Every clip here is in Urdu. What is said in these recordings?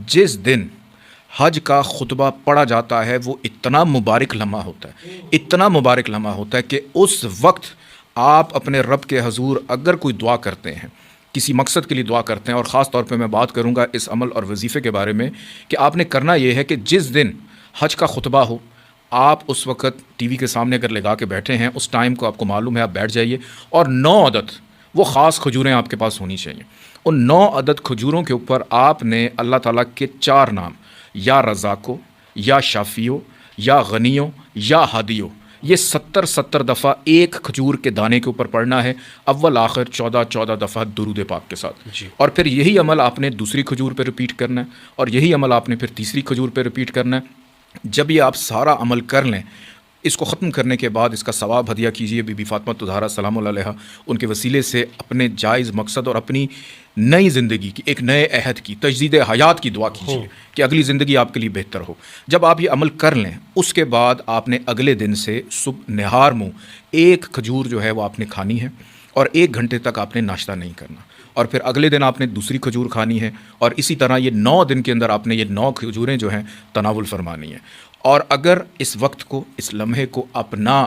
جس دن حج کا خطبہ پڑھا جاتا ہے وہ اتنا مبارک لمحہ ہوتا ہے، اتنا مبارک لمحہ ہوتا ہے کہ اس وقت آپ اپنے رب کے حضور اگر کوئی دعا کرتے ہیں، کسی مقصد کے لیے دعا کرتے ہیں، اور خاص طور پہ میں بات کروں گا اس عمل اور وظیفے کے بارے میں کہ آپ نے کرنا یہ ہے کہ جس دن حج کا خطبہ ہو آپ اس وقت ٹی وی کے سامنے اگر لگا کے بیٹھے ہیں، اس ٹائم کو آپ کو معلوم ہے، آپ بیٹھ جائیے اور 9 عدد وہ خاص کھجوریں آپ کے پاس ہونی چاہیے۔ ان 9 عدد کھجوروں کے اوپر آپ نے اللہ تعالیٰ کے 4 نام، یا رزاقو، یا شافیو، یا غنیو، یا ہادیو، یہ 70 دفعہ ایک کھجور کے دانے کے اوپر پڑھنا ہے، اول آخر 14 دفعہ درود پاک کے ساتھ۔ جی اور پھر یہی عمل آپ نے دوسری کھجور پہ رپیٹ کرنا ہے، اور یہی عمل آپ نے پھر تیسری کھجور پہ رپیٹ کرنا ہے۔ جب یہ آپ سارا عمل کر لیں، اس کو ختم کرنے کے بعد اس کا ثواب ہدیہ کیجیے بی بی فاطمہ طہارہ سلام اللہ علیہا، ان کے وسیلے سے اپنے جائز مقصد اور اپنی نئی زندگی کی، ایک نئے عہد کی، تجدید حیات کی دعا کیجیے کہ اگلی زندگی آپ کے لیے بہتر ہو۔ جب آپ یہ عمل کر لیں، اس کے بعد آپ نے اگلے دن سے صبح نہار منہ ایک کھجور جو ہے وہ آپ نے کھانی ہے، اور 1 گھنٹے تک آپ نے ناشتہ نہیں کرنا، اور پھر اگلے دن آپ نے دوسری کھجور کھانی ہے، اور اسی طرح یہ 9 دن کے اندر آپ نے یہ 9 کھجوریں جو ہیں تناول فرمانی ہیں۔ اور اگر اس وقت کو، اس لمحے کو آپ نہ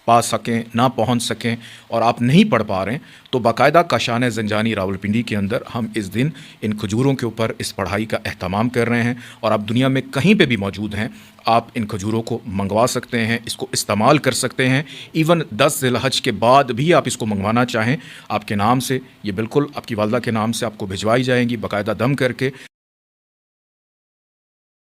پا سکیں، نہ پہنچ سکیں، اور آپ نہیں پڑھ پا رہے ہیں، تو باقاعدہ کاشان زنجانی راولپنڈی کے اندر ہم اس دن ان کھجوروں کے اوپر اس پڑھائی کا اہتمام کر رہے ہیں، اور آپ دنیا میں کہیں پہ بھی موجود ہیں، آپ ان کھجوروں کو منگوا سکتے ہیں، اس کو استعمال کر سکتے ہیں۔ ایون 10 ذی الحج کے بعد بھی آپ اس کو منگوانا چاہیں، آپ کے نام سے، یہ بالکل آپ کی والدہ کے نام سے آپ کو بھجوائی جائیں گی باقاعدہ دم کر کے،